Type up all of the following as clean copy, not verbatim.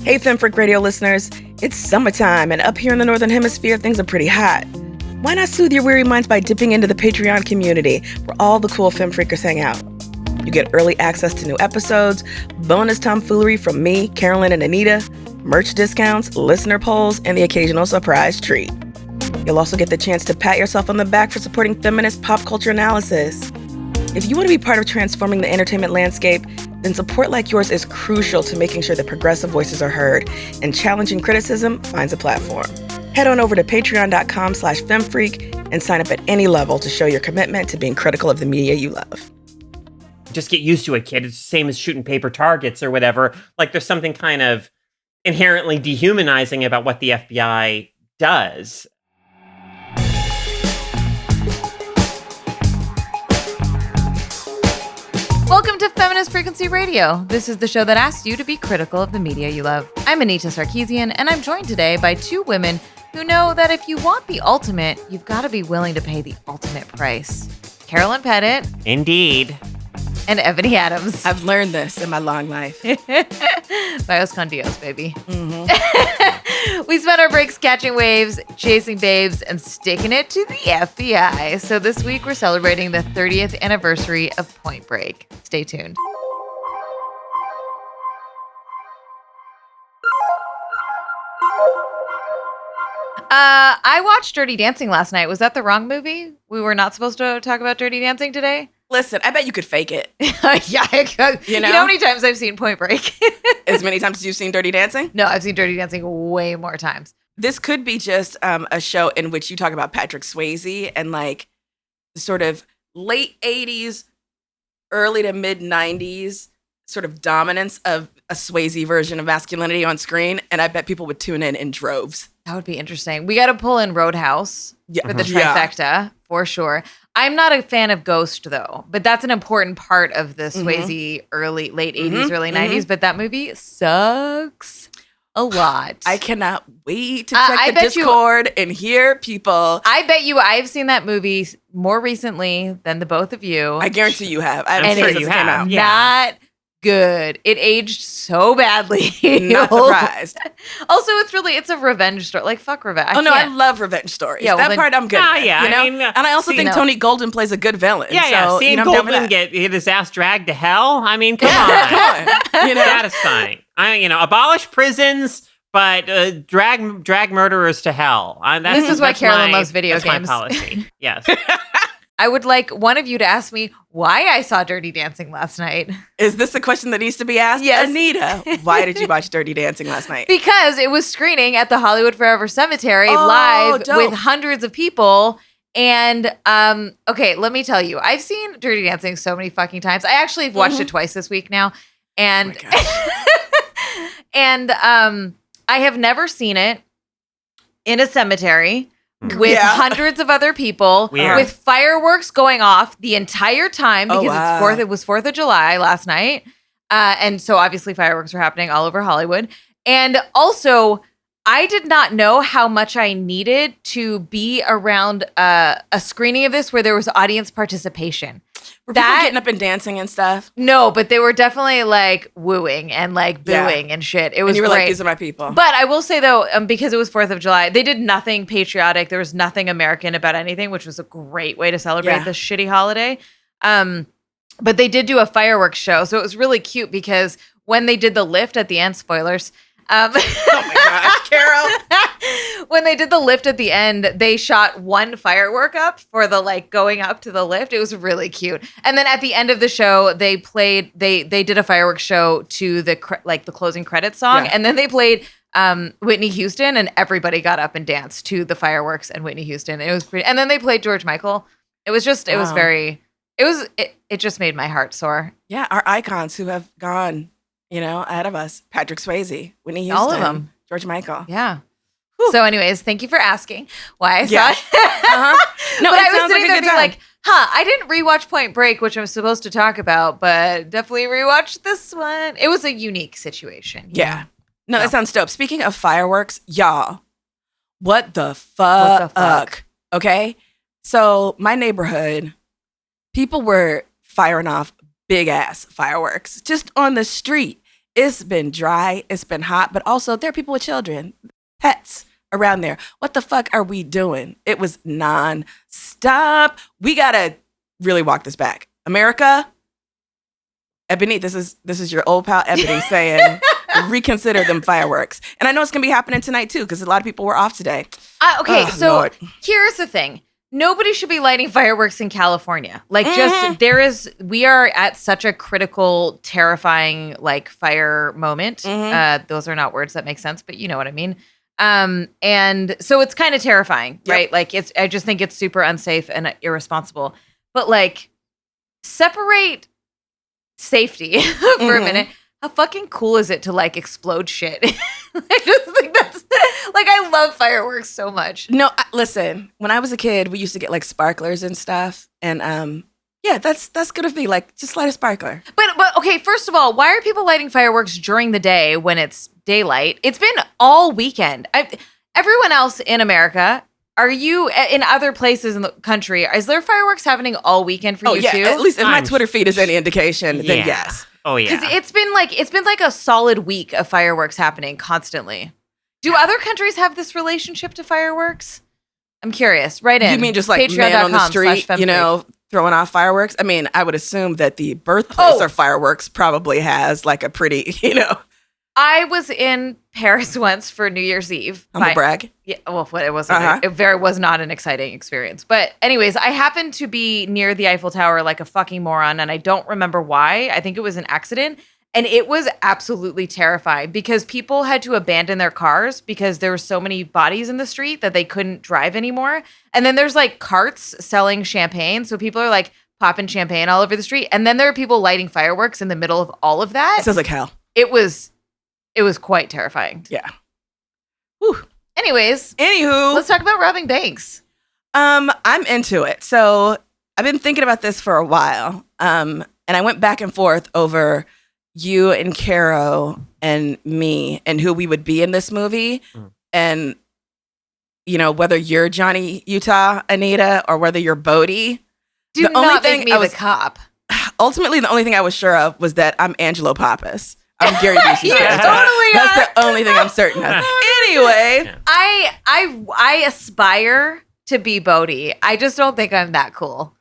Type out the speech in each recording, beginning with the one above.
Hey, FemFreak Radio listeners. It's summertime, and up here in the Northern Hemisphere, things are pretty hot. Why not soothe your weary minds by dipping into the Patreon community, where all the cool FemFreakers hang out? You get early access to new episodes, bonus tomfoolery from me, Carolyn, and Anita, merch discounts, listener polls, and the occasional surprise treat. You'll also get the chance to pat yourself on the back for supporting feminist pop culture analysis. If you want to be part of transforming the entertainment landscape, then support like yours is crucial to making sure that progressive voices are heard and challenging criticism finds a platform. Head on over to patreon.com/femfreak and sign up at any level to show your commitment to being critical of the media you love. Just get used to it, kid. It's the same as shooting paper targets or whatever. Like, there's something kind of inherently dehumanizing about what the FBI does. Welcome to Feminist Frequency Radio. This is the show that asks you to be critical of the media you love. I'm Anita Sarkeesian, and I'm joined today by two women who know that if you want the ultimate, you've got to be willing to pay the ultimate price. Carolyn Pettit. Indeed. And Ebony Adams. I've learned this in my long life. Bios con Dios, baby. Mm-hmm. We spent our breaks catching waves, chasing babes, and sticking it to the FBI. So this week we're celebrating the 30th anniversary of Point Break. Stay tuned. I watched Dirty Dancing last night. Was that the wrong movie? We were not supposed to talk about Dirty Dancing today? Listen, I bet you could fake it. Yeah, you know how many times I've seen Point Break? As many times as you've seen Dirty Dancing? No, I've seen Dirty Dancing way more times. This could be just a show in which you talk about Patrick Swayze and like sort of late 80s, early to mid 90s sort of dominance of a Swayze version of masculinity on screen. And I bet people would tune in droves. That would be interesting. We got to pull in Roadhouse for the trifecta, for sure. I'm not a fan of Ghost, though, but that's an important part of the Swayze late 80s, early 90s. But that movie sucks a lot. I cannot wait to check the Discord and hear people. I bet you I've seen that movie more recently than the both of you. I guarantee you have. I'm sure you have. Not good. It aged so badly. Not surprised. Also, it's a revenge story. Like, fuck revenge. I love revenge stories. Yeah, that part I'm good with. Yeah, you know? I mean, and I also think Tony Golden plays a good villain. Yeah, seeing Golden get his ass dragged to hell. I mean, come on. Satisfying. Abolish prisons, but drag murderers to hell. This is why Carolyn loves video games. That's my policy. Yes. I would like one of you to ask me why I saw Dirty Dancing last night. Is this a question that needs to be asked? Yes. Anita, why did you watch Dirty Dancing last night? Because it was screening at the Hollywood Forever Cemetery live with hundreds of people. And, okay, let me tell you, I've seen Dirty Dancing so many fucking times. I actually have watched it twice this week now. And, I have never seen it in a cemetery with hundreds of other people, with fireworks going off the entire time because it was 4th of July last night. And so obviously fireworks were happening all over Hollywood. And also, I did not know how much I needed to be around a screening of this where there was audience participation. Were people getting up and dancing and stuff? No, but they were definitely like wooing and like booing and shit. It was and you were great. Like, these are my people. But I will say though, because it was 4th of July, they did nothing patriotic. There was nothing American about anything, which was a great way to celebrate this shitty holiday. But they did do a fireworks show. So it was really cute because when they did the lift at the end, spoilers. Oh my gosh, Carol. When they did the lift at the end, they shot one firework up for the like going up to the lift. It was really cute. And then at the end of the show, they did a fireworks show to the closing credits song. Yeah. And then they played Whitney Houston and everybody got up and danced to the fireworks and Whitney Houston. It was pretty. And then they played George Michael. It was just, it just made my heart soar. Yeah. Our icons who have gone, ahead of us. Patrick Swayze, Whitney Houston. All of them. George Michael. Yeah. Whew. So anyways, thank you for asking why I saw it. No, but it I was sounds sitting like there a good being time. like, I didn't rewatch Point Break, which I'm supposed to talk about, but definitely rewatched this one. It was a unique situation. Yeah. No, that sounds dope. Speaking of fireworks, y'all, what the fuck? Okay? So my neighborhood, people were firing off big ass fireworks just on the street. It's been dry. It's been hot. But also, there are people with children, pets around there. What the fuck are we doing? It was non-stop. We got to really walk this back. America, Ebony, this is your old pal Ebony saying, reconsider them fireworks. And I know it's going to be happening tonight, too, because a lot of people were off today. So here's the thing. Nobody should be lighting fireworks in California. Like, we are at such a critical, terrifying, like, fire moment. Those are not words that make sense, but you know what I mean. And so it's kind of terrifying, right? Like, I just think it's super unsafe and irresponsible. But, like, separate safety for a minute. How fucking cool is it to, like, explode shit? I just think that's, like, I love fireworks so much. No, listen, when I was a kid, we used to get, like, sparklers and stuff. And, yeah, that's good of me. Like, just light a sparkler. But okay, first of all, why are people lighting fireworks during the day when it's daylight? It's been all weekend. Everyone else in America, are you in other places in the country? Is there fireworks happening all weekend for you too? At least if my Twitter feed is any indication, then yes. Oh yeah, because it's been like a solid week of fireworks happening constantly. Do other countries have this relationship to fireworks? I'm curious. Right in. You mean just like man on the street, throwing off fireworks? I mean, I would assume that the birthplace of fireworks probably has like a pretty, I was in Paris once for New Year's Eve. Humble brag. Yeah, well, it wasn't. It was not an exciting experience. But anyways, I happened to be near the Eiffel Tower like a fucking moron, and I don't remember why. I think it was an accident. And it was absolutely terrifying because people had to abandon their cars because there were so many bodies in the street that they couldn't drive anymore. And then there's like carts selling champagne. So people are like popping champagne all over the street. And then there are people lighting fireworks in the middle of all of that. It sounds like hell. It was quite terrifying. Yeah. Whew. Anywho, let's talk about robbing banks. I'm into it. So I've been thinking about this for a while. And I went back and forth over you and Caro and me and who we would be in this movie. And, whether you're Johnny Utah, Anita, or whether you're Bodhi. Do not make me the cop. Ultimately, the only thing I was sure of was that I'm Angelo Pappas. I'm Gary Busey's character. Totally That's the only thing I'm certain of. Anyway. I aspire to be Bodhi. I just don't think I'm that cool.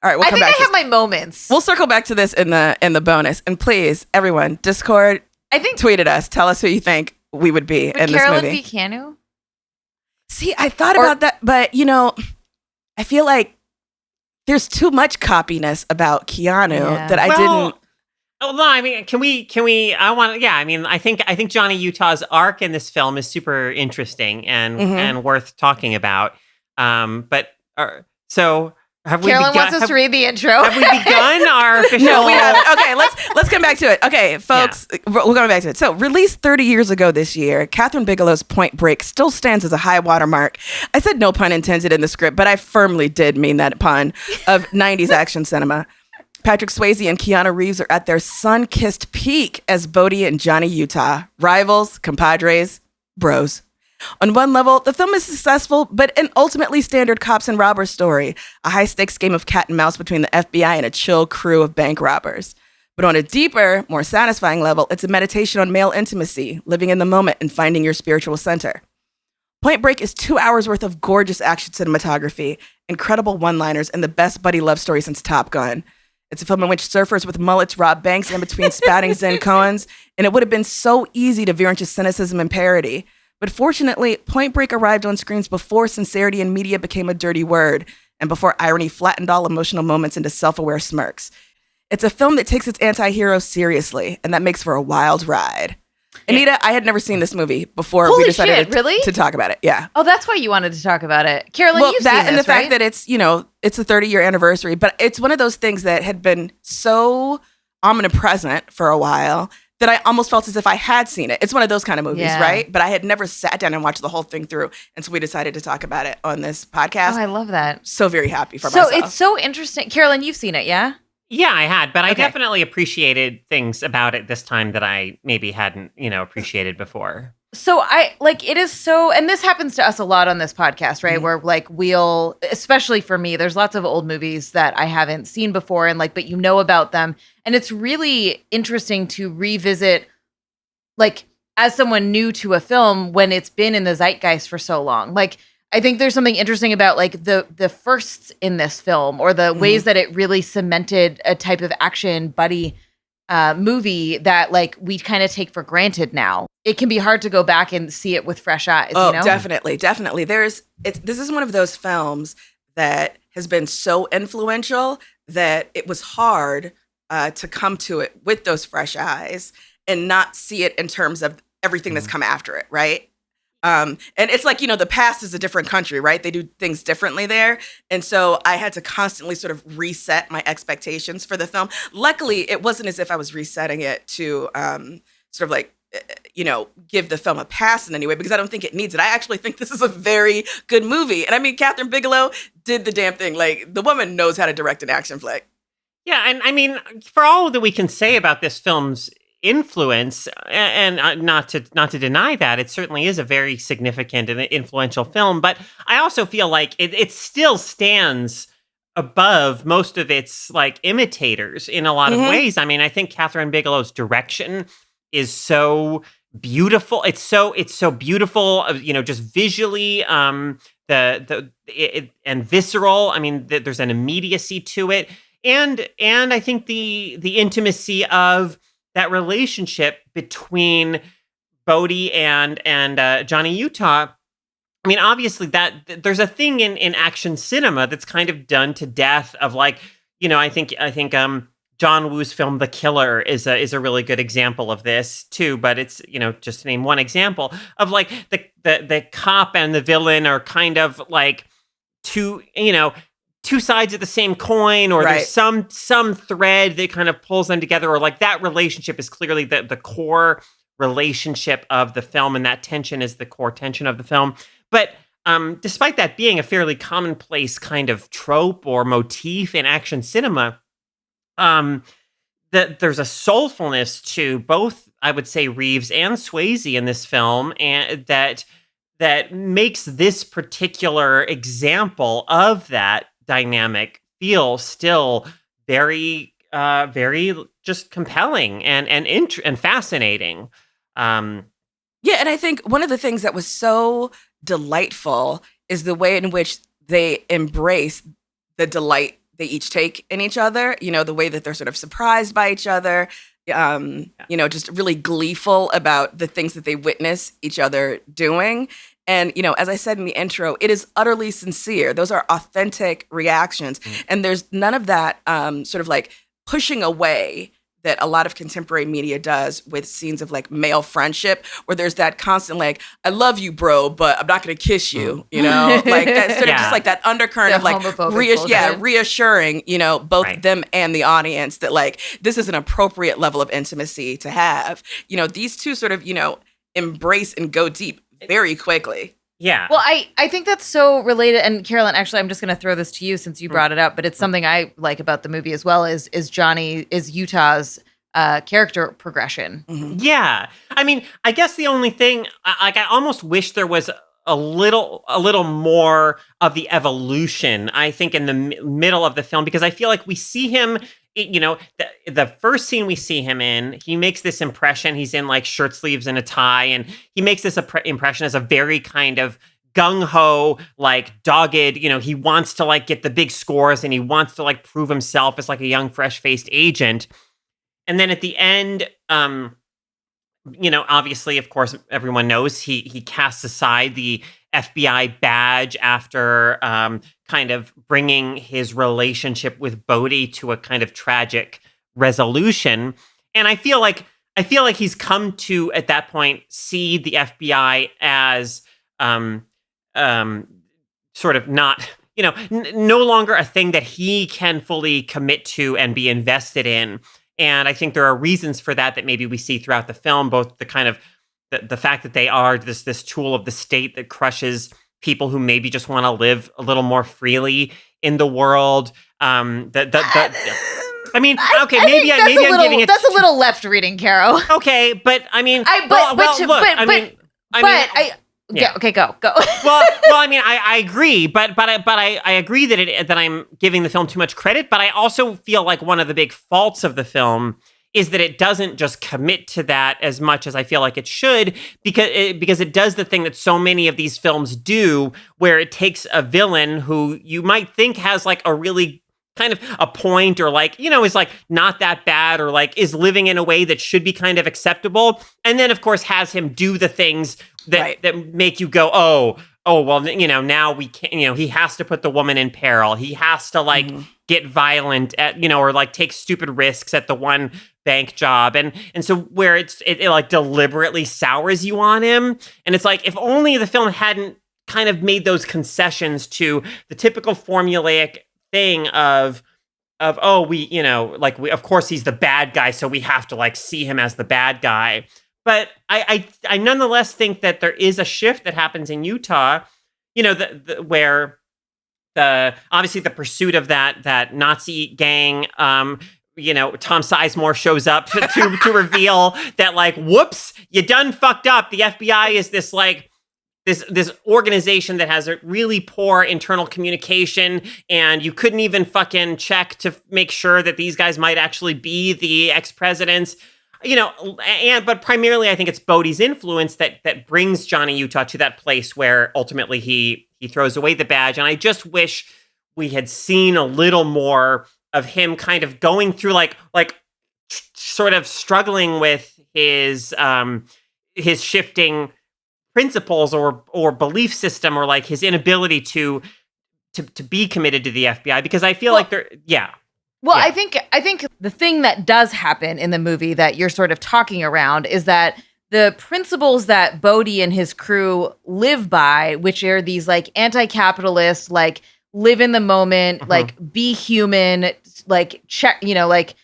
All right, we'll come back. I have my moments. We'll circle back to this in the bonus. And please, everyone, Discord, tweet at us. Tell us who you think we would be in this Carolyn movie. be Keanu? See, I thought about that, but, I feel like there's too much coppiness about Keanu that I didn't. Oh, no, I mean, can we, I think Johnny Utah's arc in this film is super interesting and worth talking about. Carolyn wants us to read the intro. Have we begun our official? No, we haven't. Okay, let's come back to it. Okay, folks, we're going back to it. So, released 30 years ago this year, Kathryn Bigelow's Point Break still stands as a high watermark. I said no pun intended in the script, but I firmly did mean that pun of 90s action cinema. Patrick Swayze and Keanu Reeves are at their sun-kissed peak as Bodhi and Johnny Utah. Rivals, compadres, bros. On one level, the film is successful, but an ultimately standard cops and robbers story, a high-stakes game of cat and mouse between the FBI and a chill crew of bank robbers. But on a deeper, more satisfying level, it's a meditation on male intimacy, living in the moment and finding your spiritual center. Point Break is 2 hours worth of gorgeous action cinematography, incredible one-liners, and the best buddy love story since Top Gun. It's a film in which surfers with mullets rob banks in between spouting Zen koans, and it would have been so easy to veer into cynicism and parody. But fortunately, Point Break arrived on screens before sincerity in media became a dirty word, and before irony flattened all emotional moments into self-aware smirks. It's a film that takes its anti-hero seriously, and that makes for a wild ride. Anita, I had never seen this movie before we decided to talk about it. Yeah. Oh, that's why you wanted to talk about it. Carolyn, you've seen this, and the right? fact that it's, it's a 30-year anniversary, but it's one of those things that had been so omnipresent for a while that I almost felt as if I had seen it. It's one of those kind of movies, right? But I had never sat down and watched the whole thing through. And so we decided to talk about it on this podcast. Oh, I love that. So very happy for myself. So it's so interesting. Carolyn, you've seen it, yeah? Yeah, I had, but I definitely appreciated things about it this time that I maybe hadn't, appreciated before. So it is so, and this happens to us a lot on this podcast, right? Where like especially for me, there's lots of old movies that I haven't seen before and like, but you know about them. And it's really interesting to revisit, like as someone new to a film when it's been in the zeitgeist for so long. Like, I think there's something interesting about like the firsts in this film or the ways that it really cemented a type of action buddy movie that like we kind of take for granted now. It can be hard to go back and see it with fresh eyes. Oh, you know? Definitely. This is one of those films that has been so influential that it was hard to come to it with those fresh eyes and not see it in terms of everything that's come after it, right? And it's like, the past is a different country, right? They do things differently there. And so I had to constantly sort of reset my expectations for the film. Luckily, it wasn't as if I was resetting it to sort of like, give the film a pass in any way, because I don't think it needs it. I actually think this is a very good movie. And I mean, Kathryn Bigelow did the damn thing. Like, the woman knows how to direct an action flick. Yeah, and I mean, for all that we can say about this film's influence, and not to deny that, it certainly is a very significant and influential film, but I also feel like it still stands above most of its like imitators in a lot of ways. I mean, I think Kathryn Bigelow's direction is so beautiful. It's so beautiful, just visually, and visceral. I mean, there's an immediacy to it, and I think the intimacy of that relationship between Bodhi and Johnny Utah. I mean, obviously that there's a thing in action cinema that's kind of done to death of like, I think John Woo's film The Killer is a really good example of this too, but it's, just to name one example of like the cop and the villain are kind of like two sides of the same coin, or there's some thread that kind of pulls them together, or like that relationship is clearly the core relationship of the film, and that tension is the core tension of the film. But despite that being a fairly commonplace kind of trope or motif in action cinema, that there's a soulfulness to both, I would say, Reeves and Swayze in this film, and that makes this particular example of that dynamic feel still very, very just compelling and fascinating. Yeah, and I think one of the things that was so delightful is the way in which they embrace the delight they each take in each other, the way that they're sort of surprised by each other, just really gleeful about the things that they witness each other doing. And, as I said in the intro, it is utterly sincere. Those are authentic reactions. And there's none of that sort of like pushing away that a lot of contemporary media does with scenes of like male friendship, where there's that constant like, I love you, bro, but I'm not going to kiss you, like that sort of just like that undercurrent of like reassuring, both them and the audience that like, this is an appropriate level of intimacy to have. These two sort of, embrace and go deep very quickly. Yeah. Well, I think that's so related. And Carolyn, actually, I'm just going to throw this to you since you brought it up, but it's something I like about the movie as well is Utah's character progression. Yeah. I mean, I guess the only thing, I almost wish there was a little more of the evolution, I think, in the middle of the film, because I feel like we see him, the first scene we see him in, he makes this impression. He's in like shirt sleeves and a tie, and he makes this impression as a very kind of gung-ho, like dogged, he wants to like get the big scores and he wants to like prove himself as like a young, fresh-faced agent. And then at the end, obviously, of course, everyone knows he casts aside the FBI badge after kind of bringing his relationship with Bodhi to a kind of tragic resolution. And I feel like he's come to, at that point, see the FBI as sort of not, no longer a thing that he can fully commit to and be invested in. And I think there are reasons for that maybe we see throughout the film, both the kind of the fact that they are this tool of the state that crushes people who maybe just want to live a little more freely in the world. I mean, okay, maybe I'm giving it. That's a little left reading, Caro. Okay, but I mean, Okay, go. well, I mean, I agree, but I agree that I'm giving the film too much credit, but I also feel like one of the big faults of the film is that it doesn't just commit to that as much as I feel like it should, because it does the thing that so many of these films do, where it takes a villain who you might think has like a really kind of a point, or like, is like not that bad, or like is living in a way that should be kind of acceptable, and then of course has him do the things that make you go, oh, well, now we can't, he has to put the woman in peril. He has to like get violent at, or like take stupid risks at the one bank job. And so where it like deliberately sours you on him. And it's like, if only the film hadn't kind of made those concessions to the typical formulaic thing of of of course he's the bad guy, so we have to like see him as the bad guy. But I nonetheless think that there is a shift that happens in Utah, where obviously the pursuit of that Nazi gang, Tom Sizemore shows up to reveal that, like, whoops, you done fucked up. The FBI is this like this organization that has a really poor internal communication, and you couldn't even fucking check to make sure that these guys might actually be the ex-presidents. But primarily I think it's Bodhi's influence that brings Johnny Utah to that place where ultimately he throws away the badge. And I just wish we had seen a little more of him kind of going through like sort of struggling with his shifting principles or belief system, or like his inability to be committed to the FBI, because I feel like they're Well, yeah. I think the thing that does happen in the movie that you're sort of talking around is that the principles that Bodhi and his crew live by, which are these like anti-capitalist, like live in the moment, like be human, like check, like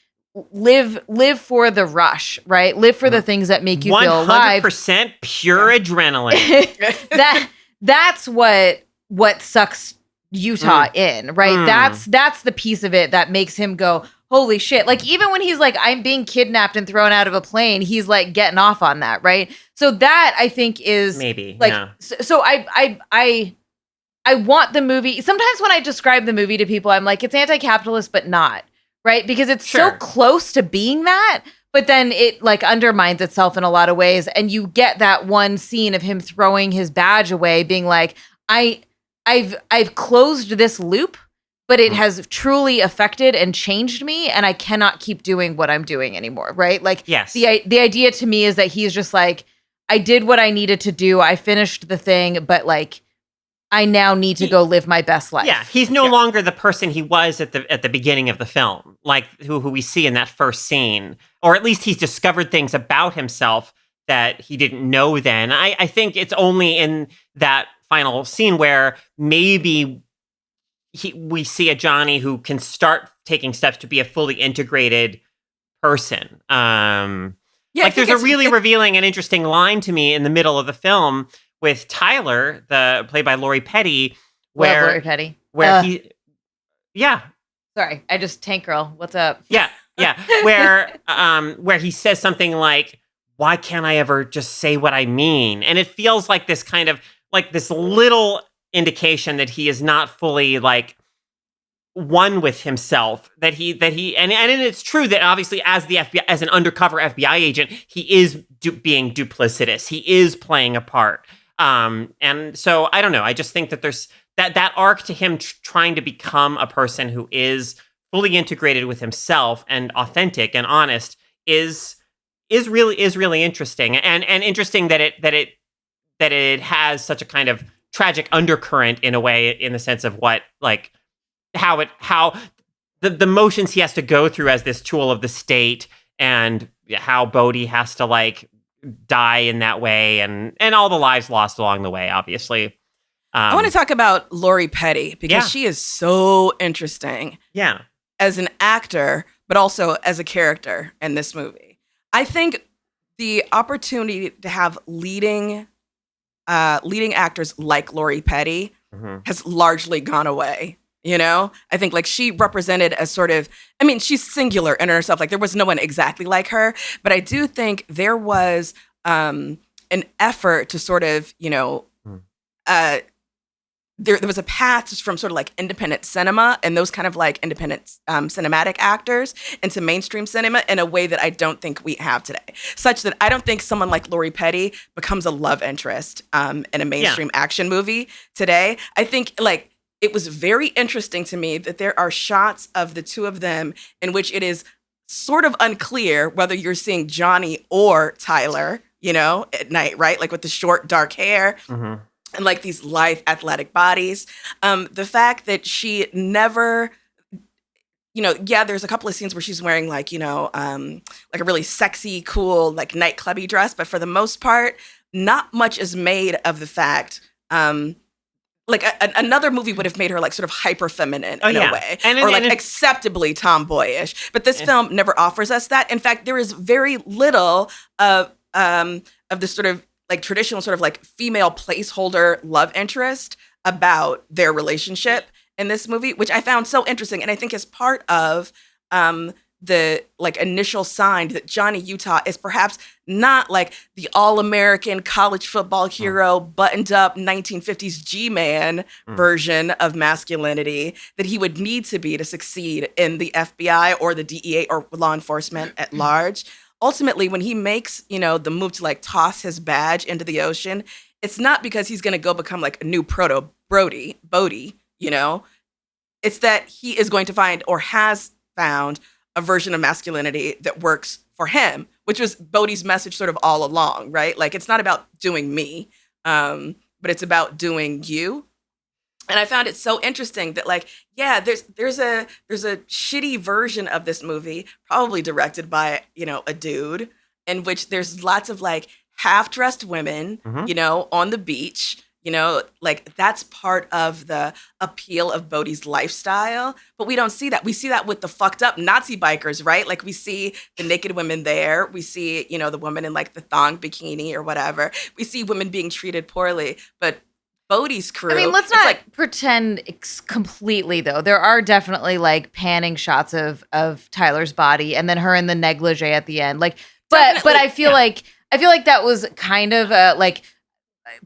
live for the rush, right? Live for the things that make you feel alive. 100% pure adrenaline. That's what sucks Utah in, right? That's the piece of it that makes him go, holy shit. Like, even when he's like, I'm being kidnapped and thrown out of a plane, he's like getting off on that, right? So that I think is maybe like, so I want the movie. Sometimes when I describe the movie to people, I'm like, it's anti-capitalist, but not, right? Because it's so close to being that, but then it like undermines itself in a lot of ways. And you get that one scene of him throwing his badge away, being like, I've closed this loop, but it has truly affected and changed me, and I cannot keep doing what I'm doing anymore, right? Like, yes. The idea to me is that he's just like, I did what I needed to do, I finished the thing, but like, I now need to go live my best life. Yeah, he's no longer the person he was at the beginning of the film, like who we see in that first scene, or at least he's discovered things about himself that he didn't know then. I think it's only in that final scene where maybe we see a Johnny who can start taking steps to be a fully integrated person. Like, there's a really revealing and interesting line to me in the middle of the film with Tyler, played by Lori Petty, where Lori Petty, where sorry, I just tank girl. What's up? Yeah, where he says something like, "Why can't I ever just say what I mean?" And it feels like this kind of like this little indication that he is not fully like one with himself, and it's true that obviously as the FBI, as an undercover FBI agent, he is being duplicitous. He is playing a part. And so I don't know. I just think that there's that arc to him trying to become a person who is fully integrated with himself and authentic and honest is really interesting, and interesting that it has such a kind of tragic undercurrent in a way, in the sense of what, like, how the motions he has to go through as this tool of the state, and how Bodhi has to like die in that way, and all the lives lost along the way, obviously. I want to talk about Lori Petty, because she is so interesting. Yeah. As an actor, but also as a character in this movie. I think the opportunity to have leading actors like Lori Petty has largely gone away. I think like she represented a sort of, I mean, she's singular in herself. Like, there was no one exactly like her, but I do think there was an effort to sort of, there was a path from sort of like independent cinema and those kind of like independent cinematic actors into mainstream cinema in a way that I don't think we have today. Such that I don't think someone like Lori Petty becomes a love interest in a mainstream action movie today. I think like it was very interesting to me that there are shots of the two of them in which it is sort of unclear whether you're seeing Johnny or Tyler, at night, right? Like with the short, dark hair. Mm-hmm. And like these lithe, athletic bodies. The fact that she never, there's a couple of scenes where she's wearing like a really sexy, cool, like nightclubby dress. But for the most part, not much is made of the fact, another movie would have made her like sort of hyper feminine in a way, or like acceptably tomboyish. But this film never offers us that. In fact, there is very little of this sort of like traditional sort of like female placeholder love interest about their relationship in this movie, which I found so interesting. And I think is part of the like initial sign that Johnny Utah is perhaps not like the all-American college football hero, buttoned up 1950s G-man version of masculinity that he would need to be to succeed in the FBI or the DEA or law enforcement at large. Ultimately, when he makes, the move to like toss his badge into the ocean, it's not because he's going to go become like a new Bodhi, It's that he is going to find or has found a version of masculinity that works for him, which was Bodhi's message sort of all along, right? Like, it's not about doing me, but it's about doing you. And I found it so interesting that, like, there's a shitty version of this movie, probably directed by, a dude, in which there's lots of like half-dressed women, on the beach, like that's part of the appeal of Bodhi's lifestyle. But we don't see that. We see that with the fucked up Nazi bikers, right? Like we see the naked women there. We see, the woman in like the thong bikini or whatever. We see women being treated poorly, but Bodhi's crew. I mean, let's not pretend completely though. There are definitely like panning shots of Tyler's body and then her in the negligee at the end. Like, but I feel like that was kind of like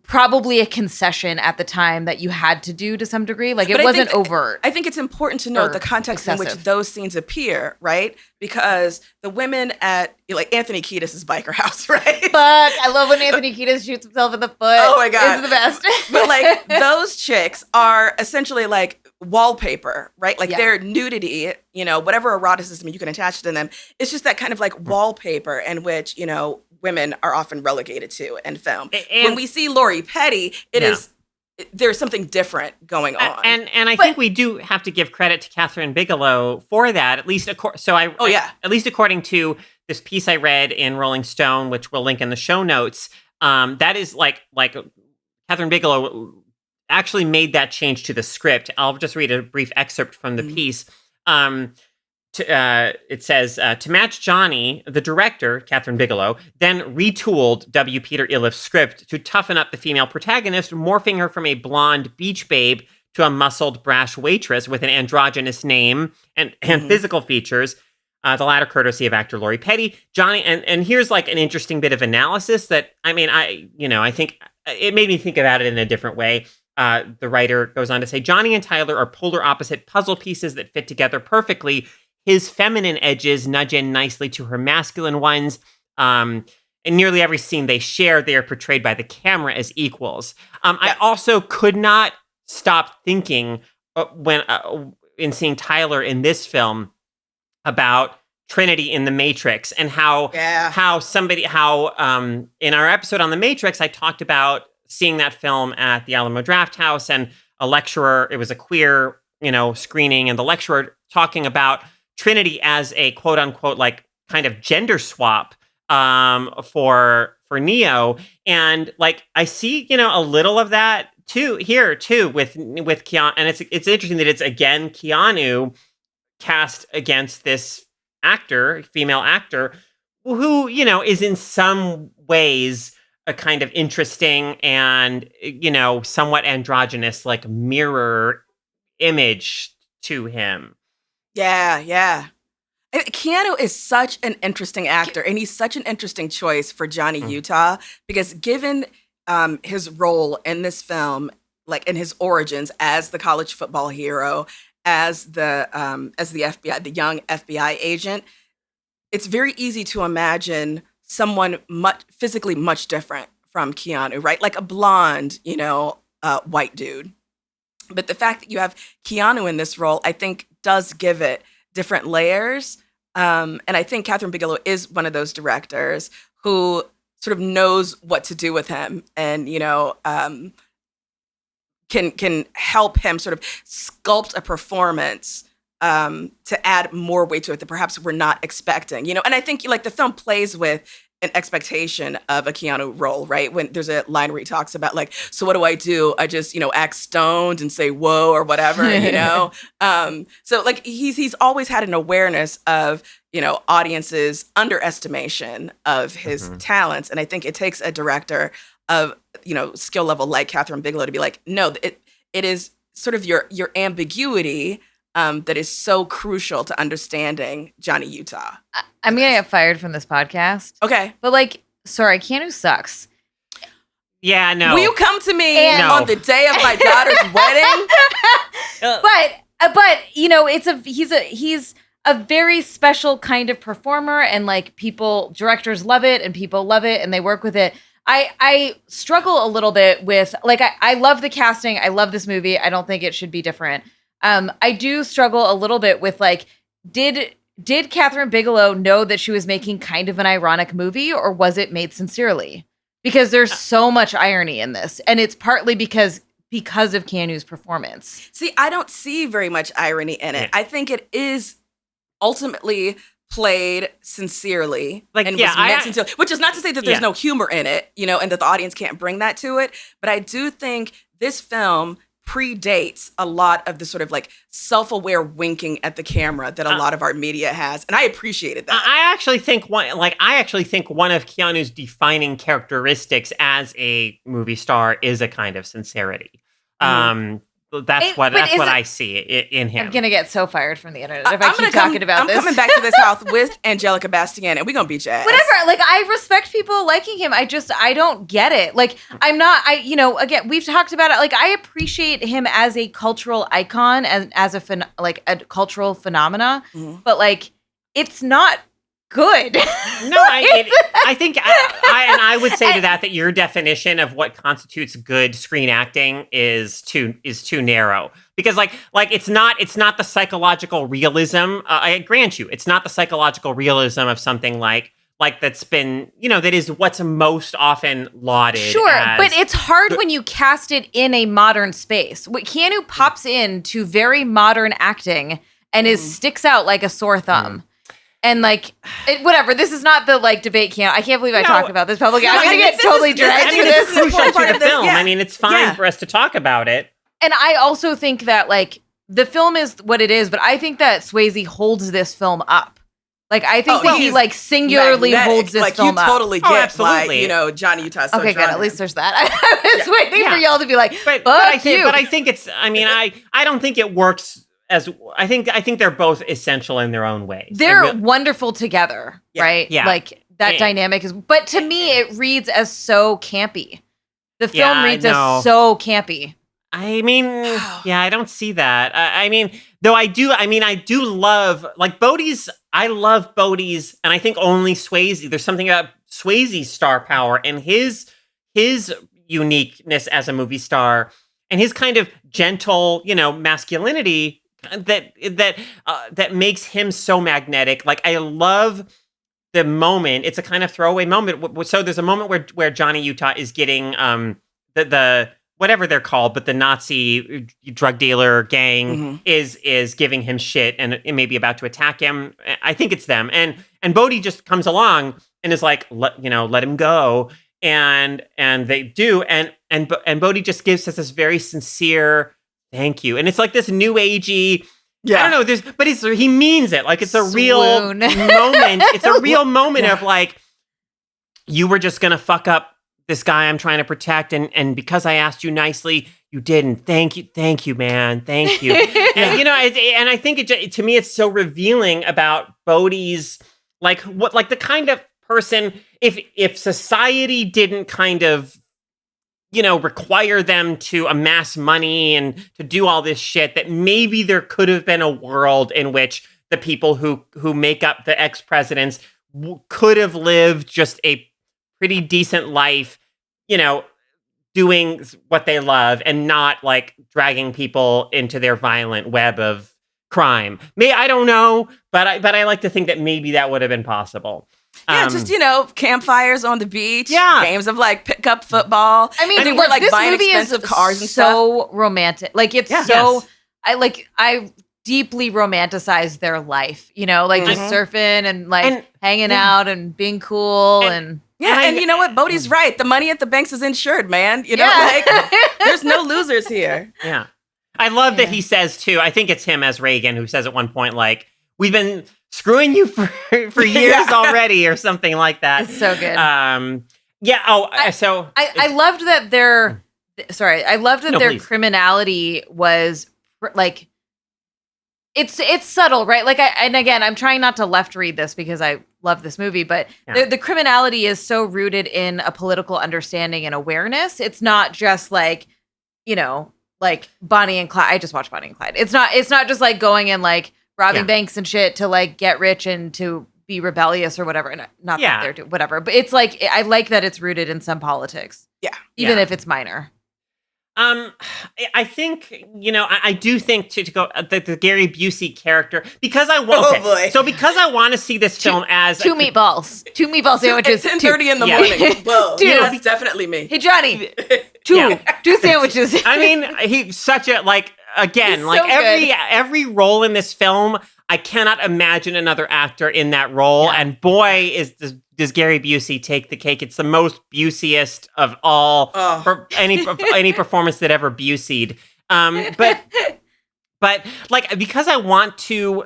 probably a concession at the time that you had to do to some degree. Like, it wasn't overt. I think it's important to note the context in which those scenes appear, right? Because the women at, like, Anthony Kiedis' biker house, right? Fuck, I love when Anthony Kiedis shoots himself in the foot. Oh my God. It's the best. But, like, those chicks are essentially, like, wallpaper, right? Like, their nudity, whatever eroticism you can attach to them, it's just that kind of, like, wallpaper in which, women are often relegated to in film. And when we see Lori Petty, there's something different going on. And I think we do have to give credit to Kathryn Bigelow for that, at least at least according to this piece I read in Rolling Stone, which we'll link in the show notes. That is like Kathryn Bigelow actually made that change to the script. I'll just read a brief excerpt from the piece. It says, to match Johnny, the director, Kathryn Bigelow, then retooled W. Peter Iliff's script to toughen up the female protagonist, morphing her from a blonde beach babe to a muscled, brash waitress with an androgynous name and physical features, the latter courtesy of actor Lori Petty. Johnny, and here's like an interesting bit of analysis that, I mean, I think it made me think about it in a different way. The writer goes on to say, Johnny and Tyler are polar opposite puzzle pieces that fit together perfectly. His feminine edges nudge in nicely to her masculine ones. In nearly every scene they share, they are portrayed by the camera as equals. I also could not stop thinking when in seeing Tyler in this film about Trinity in The Matrix and how in our episode on The Matrix, I talked about seeing that film at the Alamo Drafthouse and a lecturer, it was a queer, screening, and the lecturer talking about Trinity as a quote unquote like kind of gender swap for Neo, and like I see a little of that too here too with Keanu, and it's interesting that it's again Keanu cast against this female actor who is in some ways a kind of interesting and somewhat androgynous like mirror image to him. Yeah. Keanu is such an interesting actor, and he's such an interesting choice for Johnny Utah, because given his role in this film, like in his origins as the college football hero, as the FBI, the young FBI agent, it's very easy to imagine someone physically much different from Keanu, right? Like a blonde, white dude. But the fact that you have Keanu in this role, I think, does give it different layers. And I think Kathryn Bigelow is one of those directors who sort of knows what to do with him, and can help him sort of sculpt a performance to add more weight to it that perhaps we're not expecting. And I think like the film plays with an expectation of a Keanu role, right? When there's a line where he talks about like, so what do? I just, act stoned and say whoa or whatever, So like he's always had an awareness of, audiences' underestimation of his talents. And I think it takes a director of, skill level like Kathryn Bigelow to be like, no, it is sort of your ambiguity that is so crucial to understanding Johnny Utah. I'm going to get fired from this podcast. Okay. But sorry, Keanu sucks. Yeah, no. Will you come to me on the day of my daughter's wedding? But he's a very special kind of performer, and like directors love it and people love it and they work with it. I struggle a little bit with I love the casting. I love this movie. I don't think it should be different. I do struggle a little bit with did Kathryn Bigelow know that she was making kind of an ironic movie, or was it made sincerely? Because there's so much irony in this, and it's partly because of Keanu's performance. See, I don't see very much irony in it. I think it is ultimately played sincerely, sincerely, which is not to say that there's no humor in it, and that the audience can't bring that to it. But I do think this film predates a lot of the sort of like self-aware winking at the camera that a lot of our media has, and I appreciated that. I actually think one of Keanu's defining characteristics as a movie star is a kind of sincerity. That's what I see in him. I'm gonna get so fired from the internet if I keep talking about this. I'm coming back to this house with Angelica Bastian, and we're gonna beat your ass. Whatever. I respect people liking him. I don't get it. I'm not. Again, we've talked about it. I appreciate him as a cultural icon and as a cultural phenomena, but it's not good. No, I think I would say to that your definition of what constitutes good screen acting is too narrow, because it's not the psychological realism. I grant you, it's not the psychological realism of something like that's been that is what's most often lauded. Sure, but it's hard when you cast it in a modern space. Keanu pops into very modern acting and sticks out like a sore thumb. And whatever. This is not the debate Keanu. I can't believe I talk about this publicly. I'm going to get totally dragged into this. It's crucial to the film. Yeah. I mean, it's fine for us to talk about it. And I also think that the film is what it is, but I think that Swayze holds this film up. I think that he singularly holds this film up. You totally get why Johnny Utah's so okay, good. At least there's that. I was waiting for y'all to be but I think it's. I mean, I don't think it works. I think they're both essential in their own ways. They're wonderful together, right? Yeah. That dynamic is. But to me, it reads as so campy. The film reads as so campy. I mean, I don't see that. I do love Bodhi's. I love Bodhi's, and I think only Swayze. There's something about Swayze's star power and his uniqueness as a movie star, and his kind of gentle, masculinity that makes him so magnetic. I love the moment. It's a kind of throwaway moment. So there's a moment where Johnny Utah is getting the whatever they're called, but the Nazi drug dealer gang is giving him shit and it may be about to attack him. I think it's them. And Bodhi just comes along and is like, let him go. And they do. And Bodhi just gives us this very sincere thank you. And it's this new agey, I don't know, but he means it. It's a real moment. It's a real moment of you were just going to fuck up this guy I'm trying to protect. And because I asked you nicely, You didn't. Thank you, man. Thank you. And, you know, and I think to me, it's so revealing about Bodhi's, like, the kind of person, if society didn't kind of, you know, require them to amass money and to do all this shit, that maybe there could have been a world in which the people who make up the ex-presidents could have lived just a pretty decent life, you know, doing what they love and not like dragging people into their violent web of crime. I don't know, but I like to think that maybe that would have been possible. Yeah, just, you know, campfires on the beach. Yeah. Games of like pickup football. I mean, they were like this buying movie expensive is cars and so stuff. romantic. Like it's I deeply romanticize their life, you know, like just surfing and like hanging out and being cool and and you know what? Bodhi's right. The money at the banks is insured, man. You know, like there's no losers here. Yeah. I love that he says too, I think it's him as Reagan who says at one point, like, we've been screwing you for years already or something like that. It's so good. I loved that their please. criminality was like it's subtle, right? Like and again, I'm trying not to left read this because I love this movie, but the criminality is so rooted in a political understanding and awareness. It's not just like, you know, like Bonnie and Clyde. I just watched Bonnie and Clyde. It's not just like going and like robbing banks and shit to like get rich and to be rebellious or whatever. And not that they're doing whatever, but it's like, I like that it's rooted in some politics. Yeah. Even if it's minor. I think, you know, I do think to go the Gary Busey character, because I want because I want to see this film as two meatballs sandwiches. At 10:30 in the morning. Whoa, dude, that's definitely me. Hey Johnny, two sandwiches. I mean, he's such a again, he's like so every role in this film, I cannot imagine another actor in that role. Yeah. And boy, does Gary Busey take the cake. It's the most Buseyest of all for any performance that ever Busey'd. But like, because I want to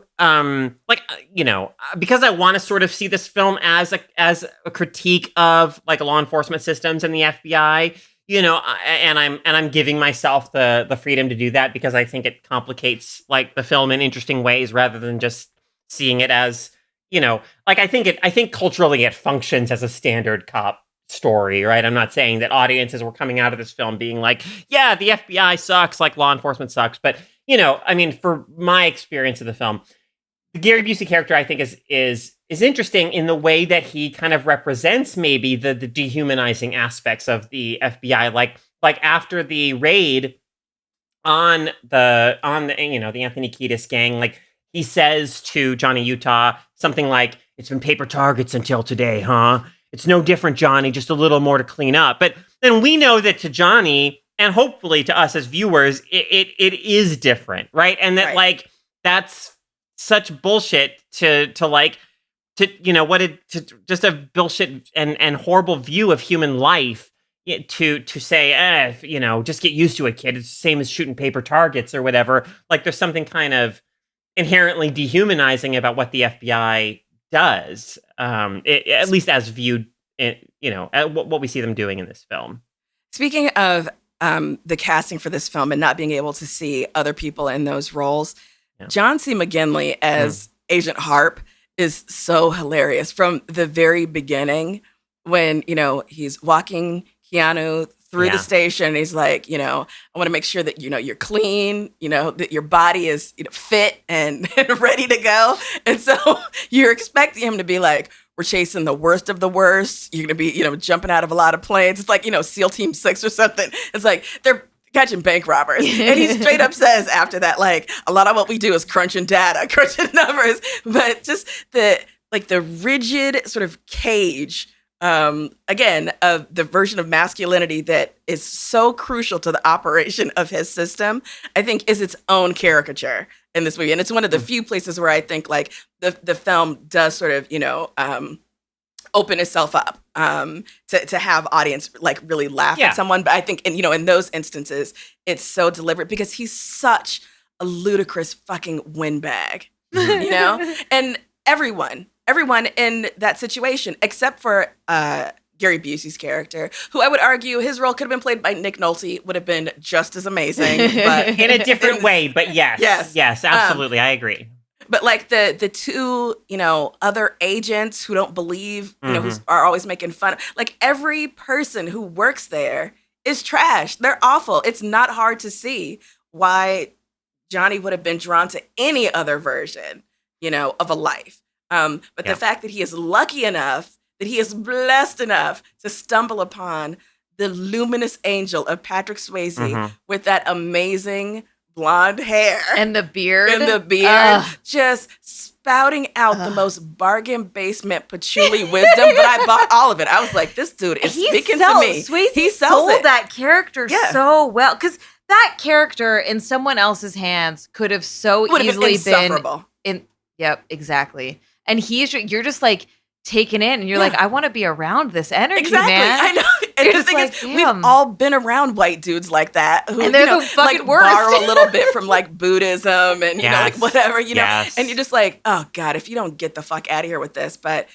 because I want to sort of see this film as a critique of like law enforcement systems and the FBI, you know, and I'm giving myself the freedom to do that because I think it complicates like the film in interesting ways rather than just seeing it as, you know, like I think culturally it functions as a standard cop story, right? I'm not saying that audiences were coming out of this film being like, yeah, the FBI sucks, like law enforcement sucks, but you know, I mean, for my experience of the film, the Gary Busey character I think is interesting in the way that he kind of represents maybe the dehumanizing aspects of the FBI, like after the raid on the you know, the Anthony Kiedis gang, like he says to Johnny Utah something like, "It's been paper targets until today, huh? It's no different, Johnny, just a little more to clean up." But then we know that to Johnny, and hopefully to us as viewers, it is different, right? And that like that's such bullshit to you know just a bullshit and horrible view of human life to say, you know, just get used to it, kid. It's the same as shooting paper targets or whatever. Like there's something kind of inherently dehumanizing about what the FBI does, at least as viewed, you know, what we see them doing in this film. Speaking of the casting for this film and not being able to see other people in those roles, John C. McGinley as Agent Harp is so hilarious from the very beginning when, you know, he's walking Keanu through the station. He's like, you know, I want to make sure that, you know, you're clean, you know, that your body is, you know, fit and ready to go. And so you're expecting him to be like, we're chasing the worst of the worst. You're going to be, you know, jumping out of a lot of planes. It's like, you know, SEAL Team 6 or something. It's like they're catching bank robbers. And he straight up says after that, like, a lot of what we do is crunching data, crunching numbers. But just the rigid sort of cage, again, of the version of masculinity that is so crucial to the operation of his system, I think is its own caricature in this movie. And it's one of the few places where I think like the film does sort of, you know, open itself up to have audience like really laugh at someone. But I think, you know, in those instances, it's so deliberate because he's such a ludicrous fucking windbag, you know? And everyone in that situation, except for Gary Busey's character, who I would argue his role could have been played by Nick Nolte, would have been just as amazing, but in a different way. But yes, absolutely, I agree. But like the two, other agents who don't believe, who are always making fun of, like every person who works there is trash. They're awful. It's not hard to see why Johnny would have been drawn to any other version, of a life. But the fact that he is lucky enough, that he is blessed enough to stumble upon the luminous angel of Patrick Swayze with that amazing blonde hair. And the beard. Just spouting out the most bargain basement patchouli wisdom, but I bought all of it. I was like, this dude is speaking to me. Swayze he sells sold that character so well. Because that character in someone else's hands could have so easily been Yep, exactly. And you're just like taken in, and you're like, I want to be around this energy, man. I know. And the thing is, we've all been around white dudes like that who, and they're the fucking worst. Borrow a little bit from like Buddhism and like whatever, and you're just like, oh God, if you don't get the fuck out of here with this. But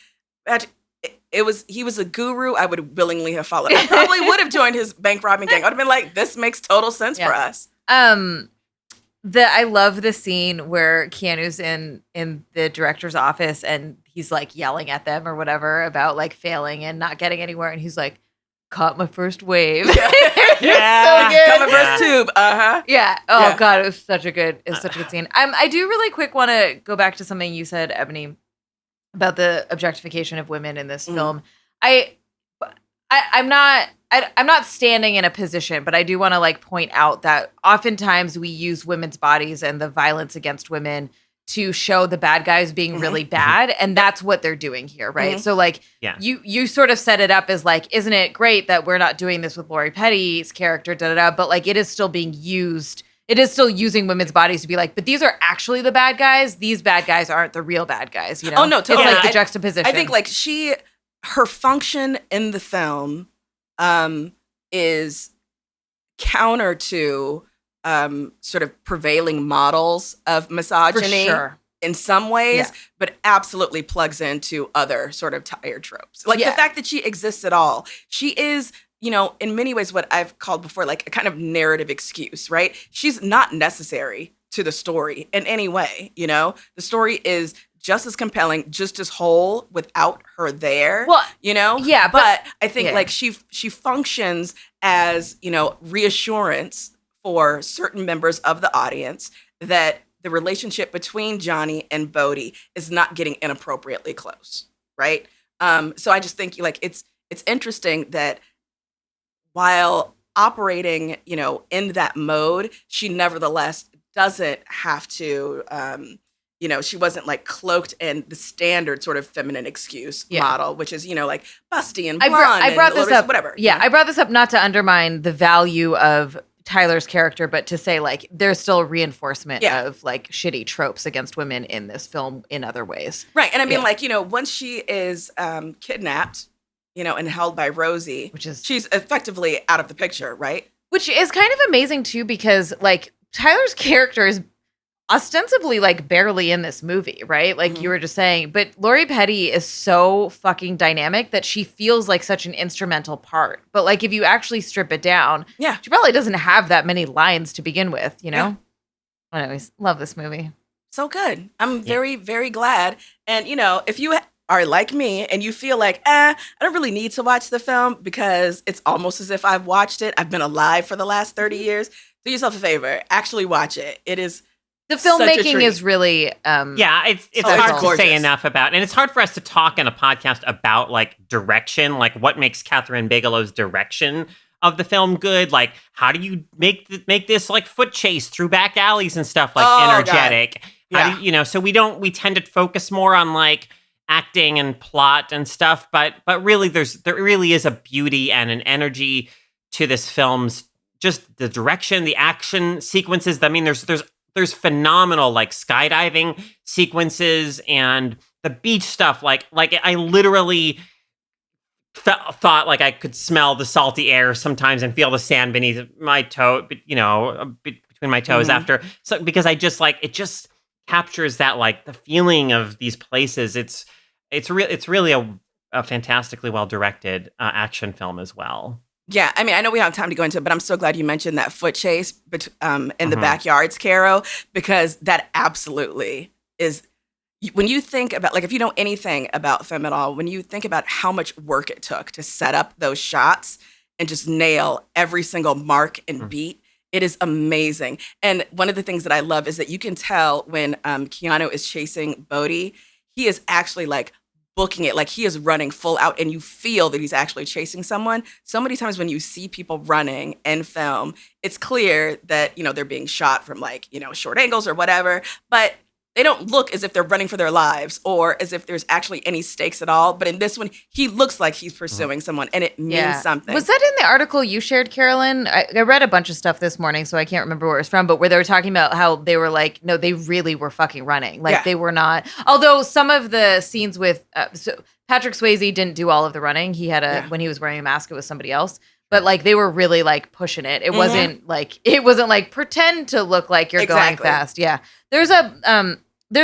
he was a guru. I would willingly have followed. I probably would have joined his bank robbing gang. I would have been like, this makes total sense for us. I love the scene where Keanu's in the director's office and he's like yelling at them or whatever about like failing and not getting anywhere, and he's like, caught my first wave. So good. Caught my first tube. Yeah. Oh God, it was such a good scene. I do really quick want to go back to something you said, Ebony, about the objectification of women in this film. I'm not standing in a position, but I do want to like point out that oftentimes we use women's bodies and the violence against women to show the bad guys being really bad, and that's what they're doing here, right? So like you sort of set it up as like, isn't it great that we're not doing this with Lori Petty's character, but like it is still being used. It is still using women's bodies to be like, but these are actually the bad guys. These bad guys aren't the real bad guys, Oh no, totally. It's like the juxtaposition. I think like her function in the film is counter to sort of prevailing models of misogyny in some ways, but absolutely plugs into other sort of tired tropes. Like the fact that she exists at all. She is, in many ways what I've called before, like a kind of narrative excuse, right? She's not necessary to the story in any way, The story is just as compelling, just as whole without her there, Yeah, but I think like she functions as, reassurance for certain members of the audience that the relationship between Johnny and Bodhi is not getting inappropriately close, right? So I just think like it's interesting that while operating, in that mode, she nevertheless doesn't have to, she wasn't like cloaked in the standard sort of feminine excuse model, which is, like busty and blonde. I brought this up, whatever. Yeah, I brought this up not to undermine the value of Tyler's character, but to say like there's still a reinforcement of like shitty tropes against women in this film in other ways. Right. And I mean, like, once she is kidnapped, and held by Rosie, she's effectively out of the picture, right? Which is kind of amazing too, because like Tyler's character is ostensibly like barely in this movie, right? Like you were just saying, but Lori Petty is so fucking dynamic that she feels like such an instrumental part. But like if you actually strip it down, she probably doesn't have that many lines to begin with, Anyways, love this movie. So good. I'm very, very glad. And if you are like me and you feel like, I don't really need to watch the film because it's almost as if I've watched it. I've been alive for the last 30 years. Do yourself a favor. Actually watch it. It is the filmmaking is really it's hard to say enough about, and it's hard for us to talk in a podcast about like direction, like what makes Kathryn Bigelow's direction of the film good. Like, how do you make this like foot chase through back alleys and stuff like energetic? How do so we tend to focus more on like acting and plot and stuff, but really there really is a beauty and an energy to this film's just the direction, the action sequences. I mean, there's phenomenal like skydiving sequences and the beach stuff. Like I literally thought like I could smell the salty air sometimes and feel the sand beneath my toe, between my toes after. So because I just like it just captures that like the feeling of these places. It's really a fantastically well-directed action film as well. Yeah, I mean, I know we don't have time to go into it, but I'm so glad you mentioned that foot chase in the backyards, Caro, because that absolutely is, when you think about, like, if you know anything about film at all, when you think about how much work it took to set up those shots and just nail every single mark and beat, it is amazing. And one of the things that I love is that you can tell when Keanu is chasing Bodhi, he is actually like booking it, like he is running full out, and you feel that he's actually chasing someone. So many times when you see people running in film, it's clear that, you know, they're being shot from, like, you know, short angles or whatever, but they don't look as if they're running for their lives or as if there's actually any stakes at all. But in this one, he looks like he's pursuing someone, and it means something. Was that in the article you shared, Carolyn? I read a bunch of stuff this morning, so I can't remember where it was from, but where they were talking about how they were like, no, they really were fucking running. Like, they were not. Although some of the scenes with so Patrick Swayze didn't do all of the running. He had when he was wearing a mask, it was somebody else. But like they were really like pushing it. It wasn't like pretend to look like you're going fast. Yeah. There's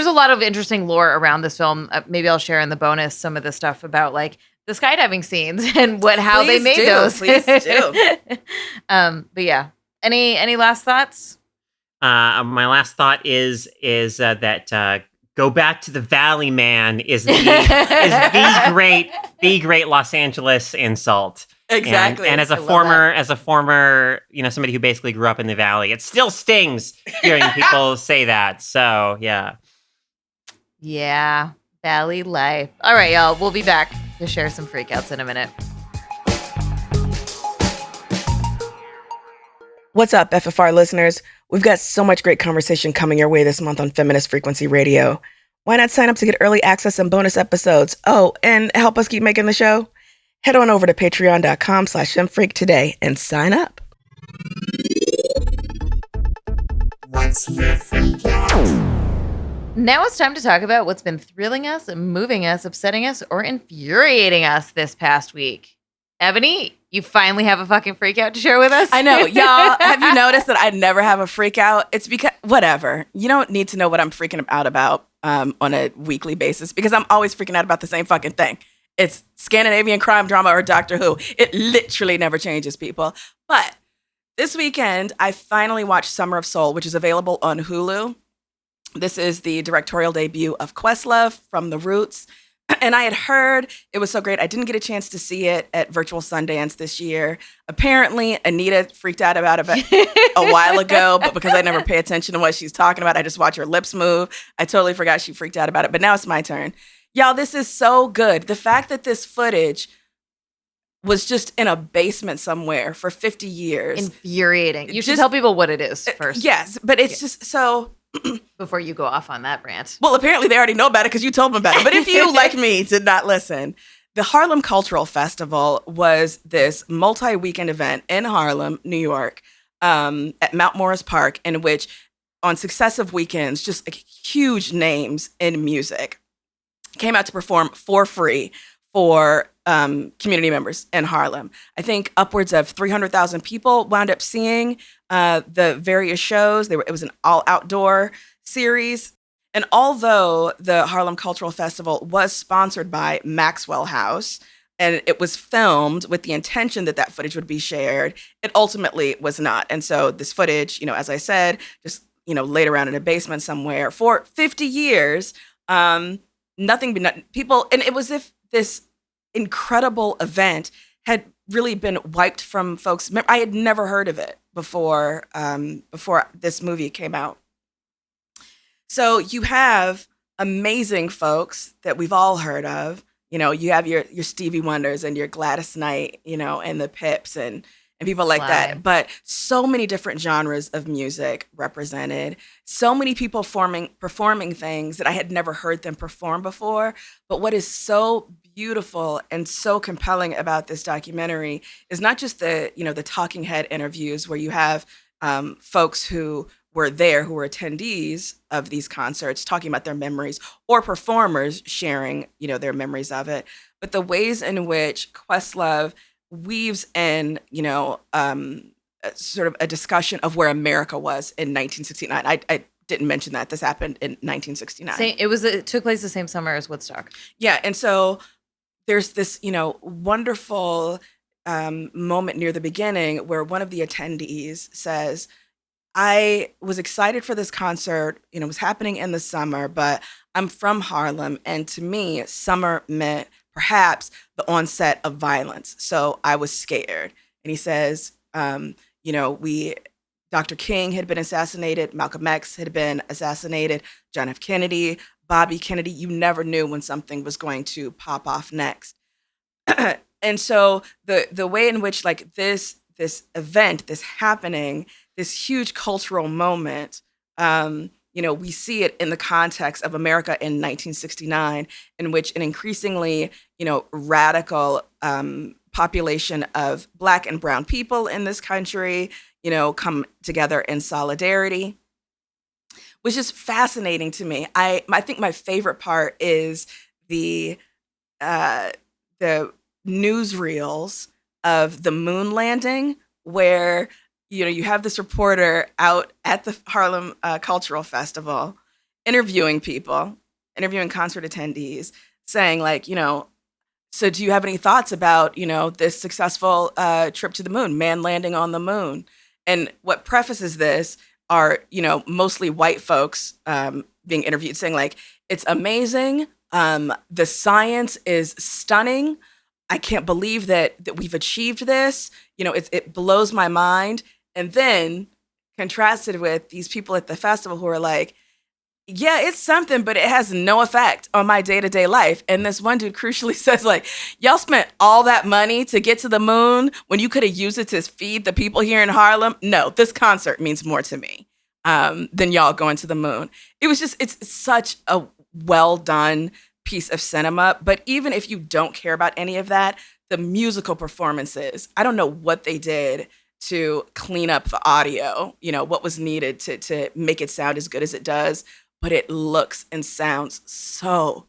a lot of interesting lore around this film. Maybe I'll share in the bonus some of the stuff about like the skydiving scenes and how they made those. Please do. But yeah. Any last thoughts? My last thought is that Go Back to the Valley Man is the great Los Angeles insult. Exactly. And as a former, you know, somebody who basically grew up in the Valley, it still stings hearing people say that. So, yeah. Yeah. Valley life. All right, y'all. We'll be back to share some freakouts in a minute. What's up, FFR listeners? We've got so much great conversation coming your way this month on Feminist Frequency Radio. Why not sign up to get early access and bonus episodes? Oh, and help us keep making the show? Head on over to patreon.com/femfreak today and sign up. What's your freak out? Now it's time to talk about what's been thrilling us, moving us, upsetting us, or infuriating us this past week. Ebony, you finally have a fucking freak out to share with us? I know. Y'all, have you noticed that I never have a freak out? It's because, whatever. You don't need to know what I'm freaking out about on a weekly basis, because I'm always freaking out about the same fucking thing. It's Scandinavian crime drama or Doctor Who. It literally never changes, people. But this weekend, I finally watched Summer of Soul, which is available on Hulu. This is the directorial debut of Questlove from The Roots. And I had heard it was so great. I didn't get a chance to see it at Virtual Sundance this year. Apparently, Anita freaked out about it a while ago, but because I never pay attention to what she's talking about, I just watch her lips move. I totally forgot she freaked out about it, but now it's my turn. Y'all, this is so good. The fact that this footage was just in a basement somewhere for 50 years. Infuriating. You should tell people what it is first. Yes, but it's just so... Before you go off on that rant. Well, apparently they already know about it because you told them about it. But if you, like me, did not listen, the Harlem Cultural Festival was this multi-weekend event in Harlem, New York, at Mount Morris Park, in which on successive weekends, just like huge names in music came out to perform for free for community members in Harlem. I think upwards of 300,000 people wound up seeing the various shows. It was an all-outdoor series. And although the Harlem Cultural Festival was sponsored by Maxwell House, and it was filmed with the intention that that footage would be shared, it ultimately was not. And so this footage, you know, as I said, just, you know, laid around in a basement somewhere for 50 years, nothing but people. And it was as if this incredible event had really been wiped from folks' I had never heard of it before this movie came out. So you have amazing folks that we've all heard of. You know, you have your Stevie Wonders and your Gladys Knight, you know, and the Pips and people like that. But so many different genres of music represented. So many people performing things that I had never heard them perform before. But what is so beautiful and so compelling about this documentary is not just the talking head interviews where you have folks who were there, who were attendees of these concerts, talking about their memories, or performers sharing, you know, their memories of it. But the ways in which Questlove weaves in, you know, sort of a discussion of where America was in 1969. I didn't mention that. This happened in 1969. It took place the same summer as Woodstock. Yeah, and so there's this, wonderful moment near the beginning where one of the attendees says, I was excited for this concert. It was happening in the summer, but I'm from Harlem. And to me, summer meant perhaps the onset of violence. So I was scared. And he says, Dr. King had been assassinated. Malcolm X had been assassinated. John F. Kennedy, Bobby Kennedy. You never knew when something was going to pop off next. And so the way in which like this event, this happening, this huge cultural moment, we see it in the context of America in 1969, in which an increasingly, radical population of Black and brown people in this country, come together in solidarity, which is fascinating to me. I think my favorite part is the newsreels of the moon landing, where you have this reporter out at the Harlem Cultural Festival interviewing concert attendees, saying like, so do you have any thoughts about, this successful trip to the moon, man landing on the moon? And what prefaces this are, mostly white folks being interviewed saying like, it's amazing. The science is stunning. I can't believe that we've achieved this. It blows my mind. And then contrasted with these people at the festival who are like, yeah, it's something, but it has no effect on my day-to-day life. And this one dude crucially says like, y'all spent all that money to get to the moon when you could have used it to feed the people here in Harlem. No, this concert means more to me than y'all going to the moon. It's such a well done piece of cinema. But even if you don't care about any of that, the musical performances, I don't know what they did to clean up the audio, what was needed to make it sound as good as it does, but it looks and sounds so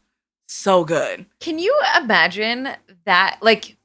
good. Can you imagine that? Like,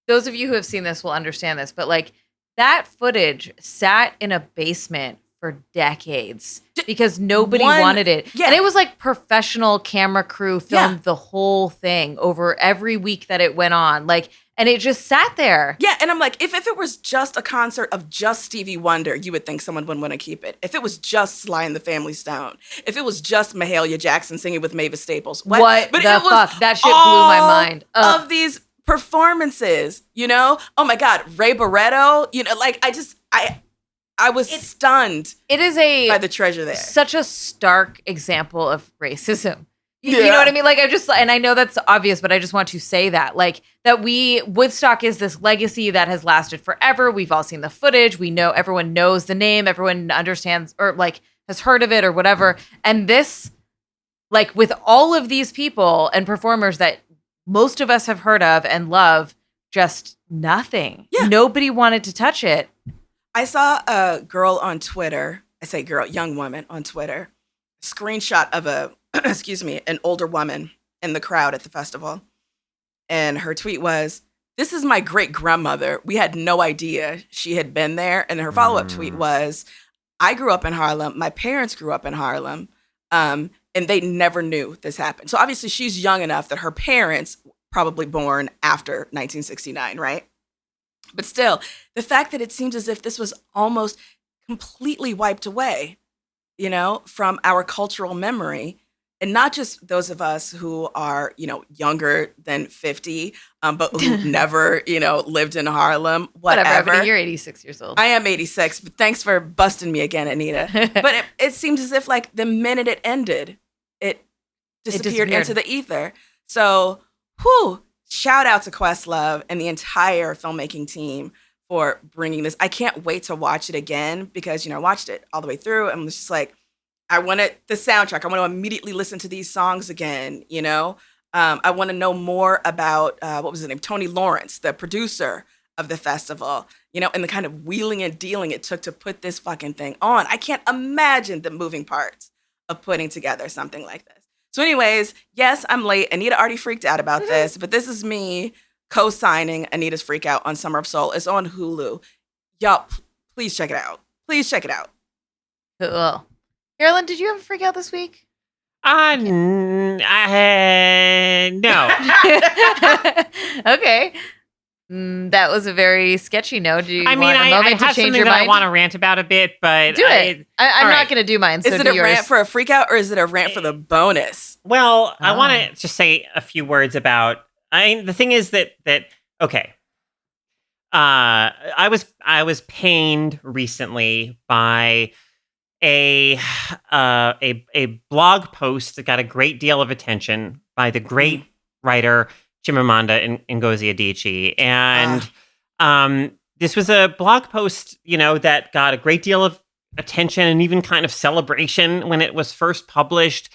those of you who have seen this will understand this, but like that footage sat in a basement for decades because nobody wanted it. Yeah. And it was like professional camera crew filmed the whole thing over every week that it went on. Like, and it just sat there. Yeah, and I'm like, if it was just a concert of just Stevie Wonder, you would think someone would want to keep it. If it was just Sly and the Family Stone, if it was just Mahalia Jackson singing with Mavis Staples, what but the fuck? That shit blew my mind. Of these performances, oh my God, Ray Barretto, I was stunned. It is by the treasure there. Such a stark example of racism. You know what I mean? Like, and I know that's obvious, but I just want to say that, like, Woodstock is this legacy that has lasted forever. We've all seen the footage. We know, everyone knows the name. Everyone understands or like has heard of it or whatever. And this, like, with all of these people and performers that most of us have heard of and love, just nothing. Yeah. Nobody wanted to touch it. I saw a girl on Twitter. I say girl, young woman on Twitter. Screenshot of an older woman in the crowd at the festival. And her tweet was, "This is my great grandmother. We had no idea she had been there." And her follow-up tweet was, "I grew up in Harlem. My parents grew up in Harlem. And they never knew this happened." So obviously she's young enough that her parents probably born after 1969, right? But still, the fact that it seems as if this was almost completely wiped away, from our cultural memory. And not just those of us who are, younger than 50, but who never, lived in Harlem, whatever. Ebony, you're 86 years old. I am 86, but thanks for busting me again, Anita. But it seems as if, like, the minute it ended, it disappeared into the ether. So, shout out to Questlove and the entire filmmaking team for bringing this. I can't wait to watch it again because, I watched it all the way through and was just like, I wanted the soundtrack. I want to immediately listen to these songs again, I want to know more about, what was his name? Tony Lawrence, the producer of the festival, and the kind of wheeling and dealing it took to put this fucking thing on. I can't imagine the moving parts of putting together something like this. So anyways, yes, I'm late. Anita already freaked out about this, but this is me co-signing Anita's Freak Out on Summer of Soul. It's on Hulu. Y'all, please check it out. Please check it out. Cool. Carolyn, did you have a freak out this week? No. Okay. That was a very sketchy no. Do you want a moment I to have change something your that mind? I want to rant about a bit, but do it. I'm not going to do mine. So is it do a yours. rant for a freak out or is it a rant for the bonus? Well, I want to just say a few words about. The thing is that okay. I was pained recently by a blog post that got a great deal of attention by the great writer Chimamanda Ngozi Adichie, and this was a blog post, that got a great deal of attention and even kind of celebration when it was first published,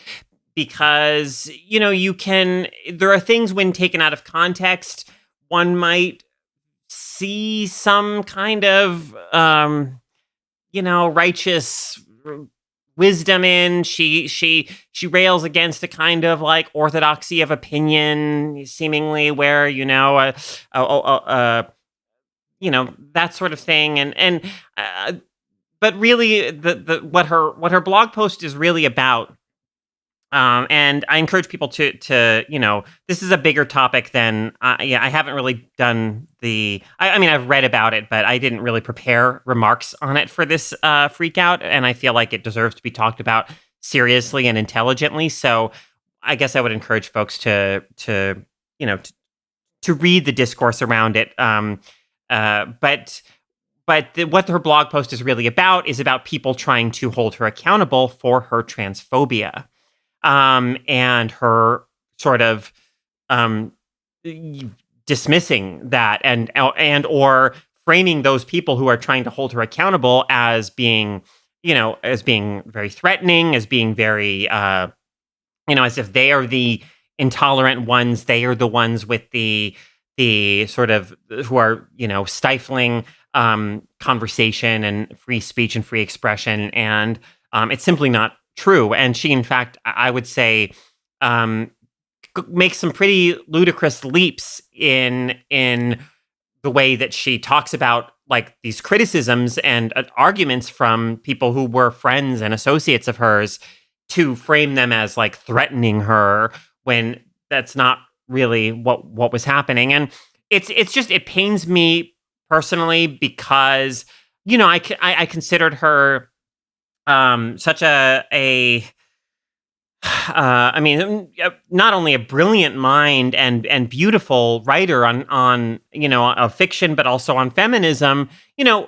because there are things when taken out of context, one might see some kind of righteous wisdom in. She rails against a kind of like orthodoxy of opinion, seemingly, where that sort of thing, and but really the what her blog post is really about. And I encourage people to this is a bigger topic than I haven't really done I've read about it, but I didn't really prepare remarks on it for this freak out, and I feel like it deserves to be talked about seriously and intelligently. So I guess I would encourage folks to read the discourse around it. But what her blog post is really about is about people trying to hold her accountable for her transphobia. And her sort of dismissing that and or framing those people who are trying to hold her accountable as being very threatening, as being very, as if they are the intolerant ones, they are the ones with the sort of who are, stifling conversation and free speech and free expression, and it's simply not true. And she, in fact, I would say, makes some pretty ludicrous leaps in the way that she talks about like these criticisms and arguments from people who were friends and associates of hers, to frame them as like threatening her, when that's not really what was happening. And it pains me personally, because I considered her such not only a brilliant mind and beautiful writer on of fiction, but also on feminism,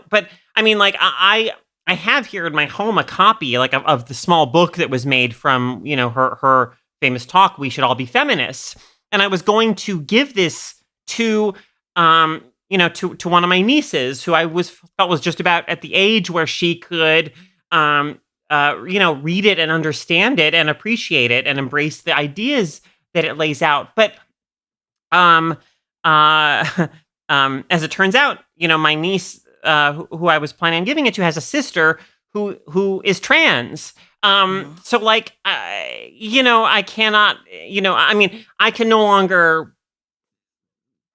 but I have here in my home a copy like of the small book that was made from her famous talk, "We Should All Be Feminists," and I was going to give this to to one of my nieces, who I felt was just about at the age where she could read it and understand it and appreciate it and embrace the ideas that it lays out. But as it turns out, my niece, who I was planning on giving it to, has a sister who is trans. So like, I cannot, I can no longer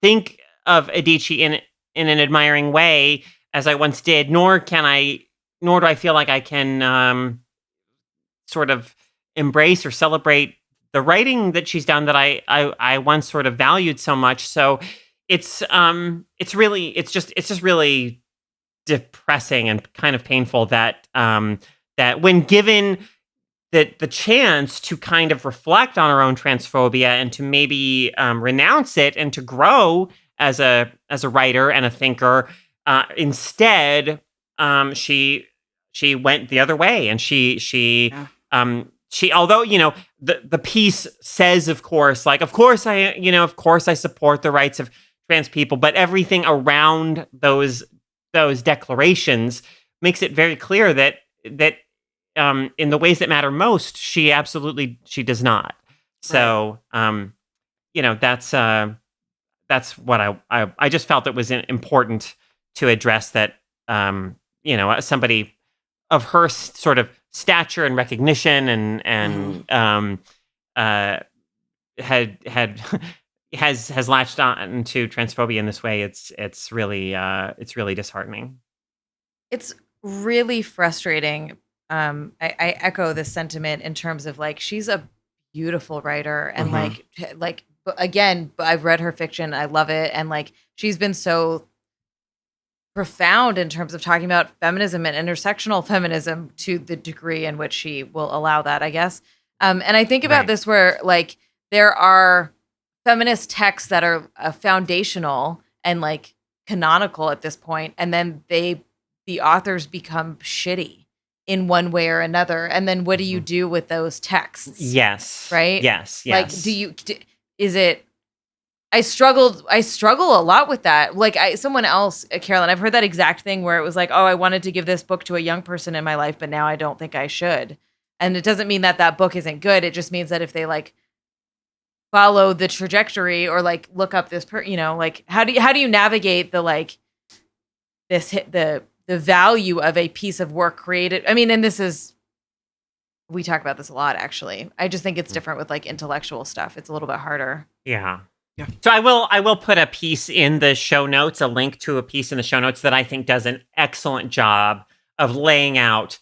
think of Adichie in an admiring way as I once did, nor do I feel like I can sort of embrace or celebrate the writing that she's done that I once sort of valued so much. So it's just really depressing and kind of painful that that when given the chance to kind of reflect on her own transphobia and to maybe renounce it and to grow as a writer and a thinker, instead she went the other way, and she although the piece says, of course I support the rights of trans people, but everything around those declarations makes it very clear that in the ways that matter most, she does not. So that's what I just felt it was important to address, that somebody of her sort of stature and recognition and has latched on to transphobia in this way. It's really disheartening. It's really frustrating I echo this sentiment in terms of like she's a beautiful writer and like again, I've read her fiction, I love it, and like she's been so profound in terms of talking about feminism and intersectional feminism to the degree in which she will allow that, I guess. And I think about this where like there are feminist texts that are foundational and like canonical at this point, and then the authors become shitty in one way or another. And then what do you do with those texts? Yes. Right? Yes. Like, is it, I struggle a lot with that. Like someone else, Carolyn, I've heard that exact thing where it was like, oh, I wanted to give this book to a young person in my life, but now I don't think I should. And it doesn't mean that book isn't good. It just means that if they like follow the trajectory or like look up this, like how do you navigate the like the value of a piece of work created? I mean, and we talk about this a lot, actually. I just think it's different with like intellectual stuff. It's a little bit harder. Yeah. So I will put a piece in the show notes, a link to a piece in the show notes that I think does an excellent job of laying out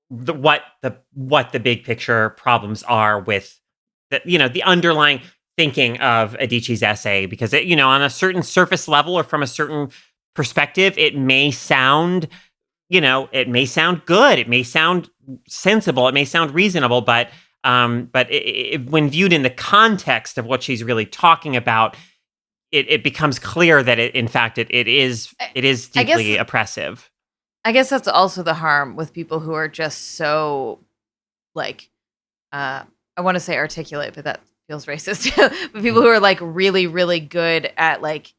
what the big picture problems are with the underlying thinking of Adichie's essay, because it, on a certain surface level or from a certain perspective, it may sound good, it may sound sensible, it may sound reasonable, but when viewed in the context of what she's really talking about, it becomes clear that it is deeply oppressive. I guess that's also the harm with people who are just so like, I want to say articulate, but that feels racist. But people who are like really, really good at like,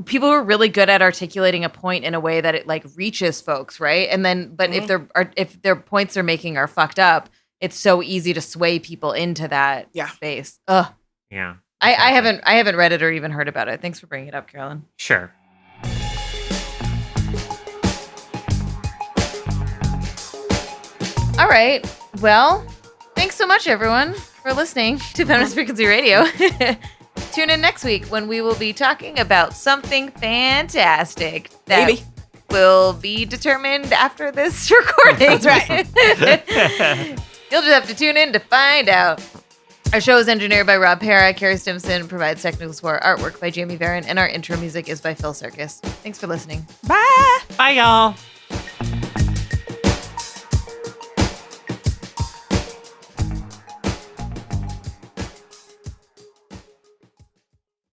people who are really good at articulating a point in a way that it like reaches folks, right? And then, but if their points they're making are fucked up, it's so easy to sway people into that space. Ugh. Yeah. Exactly. I haven't read it or even heard about it. Thanks for bringing it up, Carolyn. Sure. All right. Well, thanks so much, everyone, for listening to Feminist Frequency Radio. Tune in next week when we will be talking about something fantastic that will be determined after this recording. That's right. You'll just have to tune in to find out. Our show is engineered by Rob Pera. Carrie Stimson provides technical support, artwork by Jamie Varon, and our intro music is by Phil Circus. Thanks for listening. Bye. Bye, y'all.